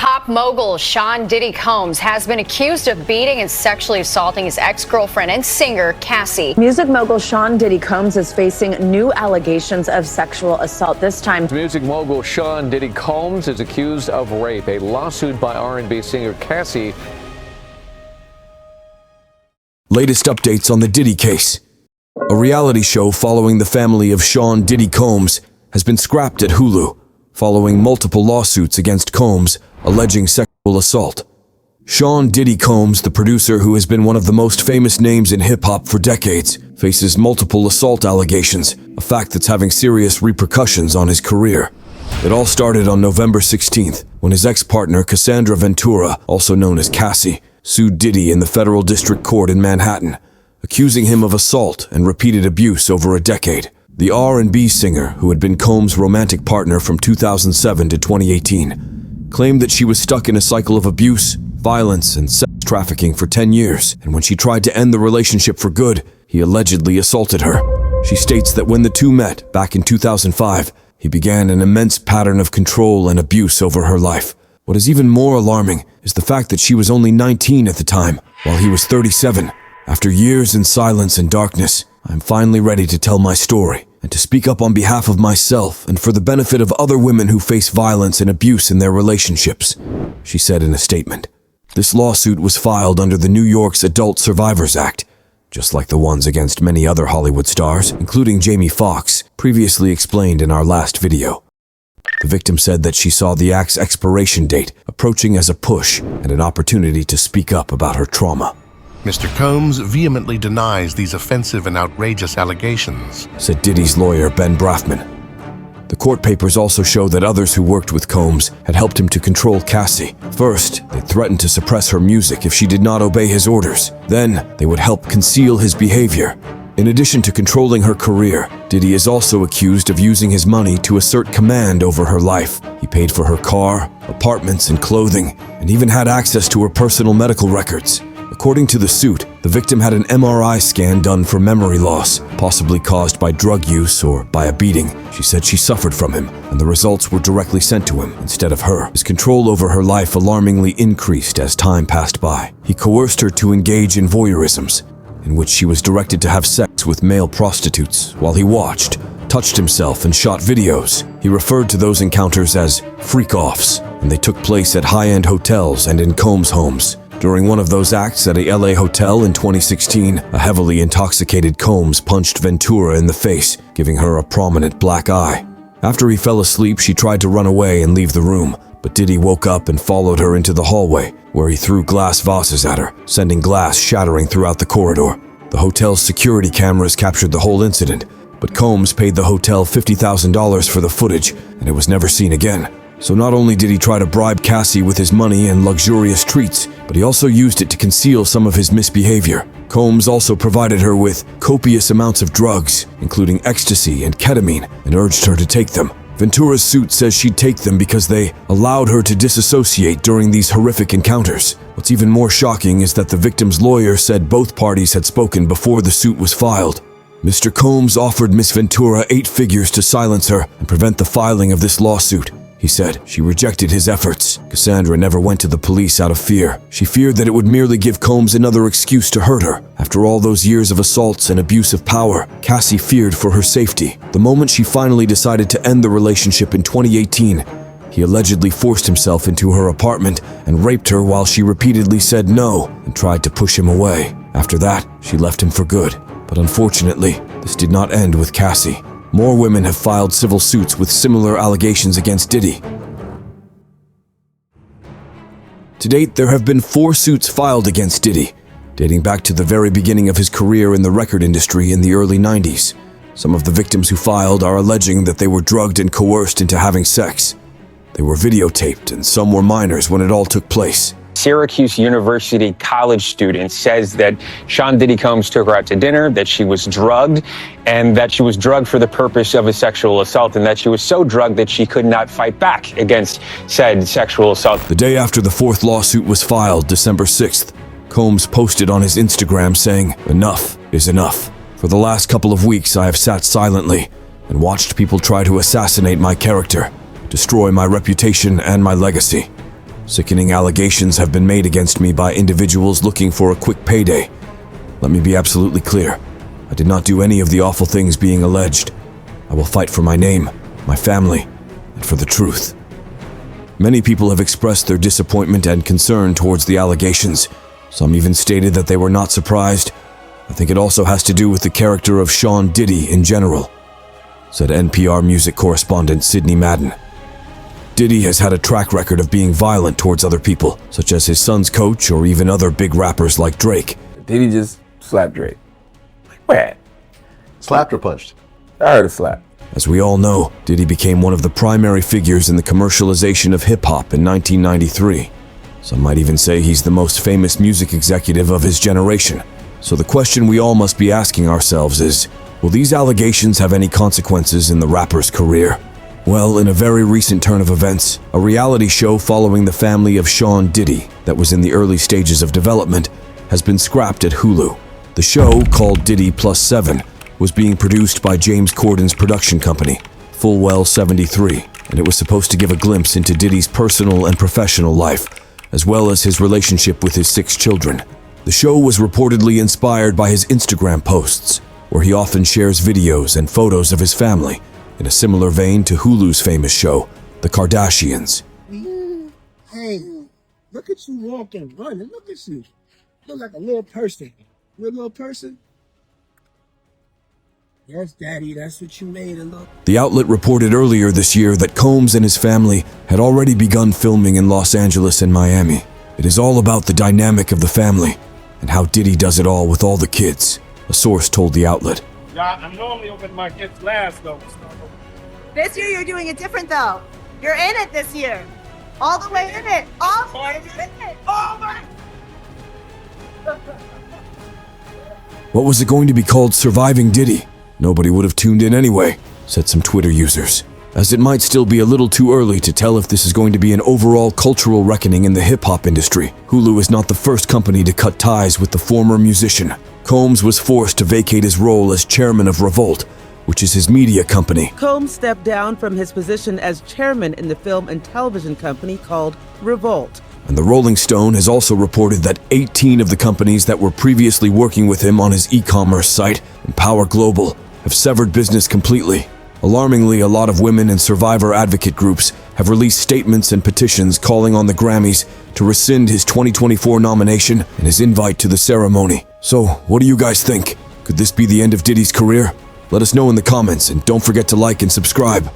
Pop mogul Sean Diddy Combs has been accused of beating and sexually assaulting his ex-girlfriend and singer, Cassie. Music mogul Sean Diddy Combs is facing new allegations of sexual assault this time. Music mogul Sean Diddy Combs is accused of rape. A lawsuit by R&B singer Cassie. Latest updates on the Diddy case. A reality show following the family of Sean Diddy Combs has been scrapped at Hulu, following multiple lawsuits against Combs alleging sexual assault. Sean Diddy Combs, the producer who has been one of the most famous names in hip-hop for decades, faces multiple assault allegations, a fact that's having serious repercussions on his career. It all started on November 16th, when his ex-partner Cassandra Ventura, also known as Cassie, sued Diddy in the federal district court in Manhattan, accusing him of assault and repeated abuse over a decade. The R&B singer, who had been Combs' romantic partner from 2007 to 2018, claimed that she was stuck in a cycle of abuse, violence, and sex trafficking for 10 years, and when she tried to end the relationship for good, he allegedly assaulted her. She states that when the two met back in 2005, he began an immense pattern of control and abuse over her life. What is even more alarming is the fact that she was only 19 at the time, while he was 37. After years in silence and darkness, I am finally ready to tell my story and to speak up on behalf of myself and for the benefit of other women who face violence and abuse in their relationships, she said in a statement. This lawsuit was filed under the New York's Adult Survivors Act, just like the ones against many other Hollywood stars, including Jamie Foxx, previously explained in our last video. The victim said that she saw the act's expiration date approaching as a push and an opportunity to speak up about her trauma. Mr. Combs vehemently denies these offensive and outrageous allegations, said Diddy's lawyer, Ben Brafman. The court papers also show that others who worked with Combs had helped him to control Cassie. First, they threatened to suppress her music if she did not obey his orders. Then, they would help conceal his behavior. In addition to controlling her career, Diddy is also accused of using his money to assert command over her life. He paid for her car, apartments, and clothing, and even had access to her personal medical records. According to the suit, the victim had an MRI scan done for memory loss, possibly caused by drug use or by a beating. She said she suffered from him, and the results were directly sent to him instead of her. His control over her life alarmingly increased as time passed by. He coerced her to engage in voyeurisms, in which she was directed to have sex with male prostitutes while he watched, touched himself, and shot videos. He referred to those encounters as freak-offs, and they took place at high-end hotels and in Combs' homes. During one of those acts at a LA hotel in 2016, a heavily intoxicated Combs punched Ventura in the face, giving her a prominent black eye. After he fell asleep, she tried to run away and leave the room, but Diddy woke up and followed her into the hallway, where he threw glass vases at her, sending glass shattering throughout the corridor. The hotel's security cameras captured the whole incident, but Combs paid the hotel $50,000 for the footage, and it was never seen again. So not only did he try to bribe Cassie with his money and luxurious treats, but he also used it to conceal some of his misbehavior. Combs also provided her with copious amounts of drugs, including ecstasy and ketamine, and urged her to take them. Ventura's suit says she'd take them because they allowed her to disassociate during these horrific encounters. What's even more shocking is that the victim's lawyer said both parties had spoken before the suit was filed. Mr. Combs offered Miss Ventura 8 figures to silence her and prevent the filing of this lawsuit. He said she rejected his efforts. Cassandra never went to the police out of fear. She feared that it would merely give Combs another excuse to hurt her. After all those years of assaults and abuse of power, Cassie feared for her safety. The moment she finally decided to end the relationship in 2018, he allegedly forced himself into her apartment and raped her while she repeatedly said no and tried to push him away. After that, she left him for good. But unfortunately, this did not end with Cassie. More women have filed civil suits with similar allegations against Diddy. To date, there have been 4 suits filed against Diddy, dating back to the very beginning of his career in the record industry in the early 90s. Some of the victims who filed are alleging that they were drugged and coerced into having sex. They were videotaped, and some were minors when it all took place. Syracuse University college student says that Sean Diddy Combs took her out to dinner, that she was drugged, and that she was drugged for the purpose of a sexual assault, and that she was so drugged that she could not fight back against said sexual assault. The day after the 4th lawsuit was filed, December 6th, Combs posted on his Instagram saying, "Enough is enough. For the last couple of weeks, I have sat silently and watched people try to assassinate my character, destroy my reputation and my legacy. Sickening allegations have been made against me by individuals looking for a quick payday. Let me be absolutely clear. I did not do any of the awful things being alleged. I will fight for my name, my family, and for the truth. Many people have expressed their disappointment and concern towards the allegations. Some even stated that they were not surprised. I think it also has to do with the character of Sean Diddy in general, said NPR music correspondent Sidney Madden. Diddy has had a track record of being violent towards other people, such as his son's coach or even other big rappers like Drake. Diddy just slapped Drake. Like, where? Slapped or punched? I heard a slap. As we all know, Diddy became one of the primary figures in the commercialization of hip-hop in 1993. Some might even say he's the most famous music executive of his generation. So the question we all must be asking ourselves is, will these allegations have any consequences in the rapper's career? Well, in a very recent turn of events, a reality show following the family of Sean Diddy that was in the early stages of development has been scrapped at Hulu. The show, called Diddy+7, was being produced by James Corden's production company, Fullwell 73, and it was supposed to give a glimpse into Diddy's personal and professional life, as well as his relationship with his 6 children. The show was reportedly inspired by his Instagram posts, where he often shares videos and photos of his family, in a similar vein to Hulu's famous show, The Kardashians. Hey, look at you walking, running. Look at you. Look like a little person. You're a little person? Yes, Daddy, that's what you made it look. The outlet reported earlier this year that Combs and his family had already begun filming in Los Angeles and Miami. It is all about the dynamic of the family and how Diddy does it all with all the kids, a source told the outlet. Yeah, I'm normally over at my kids' last, though. This year you're doing it different, though. You're in it this year. All the way in it. All the way in it. Oh, my. What was it going to be called? Surviving Diddy? Nobody would have tuned in anyway, said some Twitter users. As it might still be a little too early to tell if this is going to be an overall cultural reckoning in the hip-hop industry. Hulu is not the first company to cut ties with the former musician. Combs was forced to vacate his role as chairman of Revolt, which is his media company. Combs stepped down from his position as chairman in the film and television company called Revolt. And the Rolling Stone has also reported that 18 of the companies that were previously working with him on his e-commerce site, Empower Global, have severed business completely. Alarmingly, a lot of women and survivor advocate groups have released statements and petitions calling on the Grammys to rescind his 2024 nomination and his invite to the ceremony. So, what do you guys think? Could this be the end of Diddy's career? Let us know in the comments, and don't forget to like and subscribe.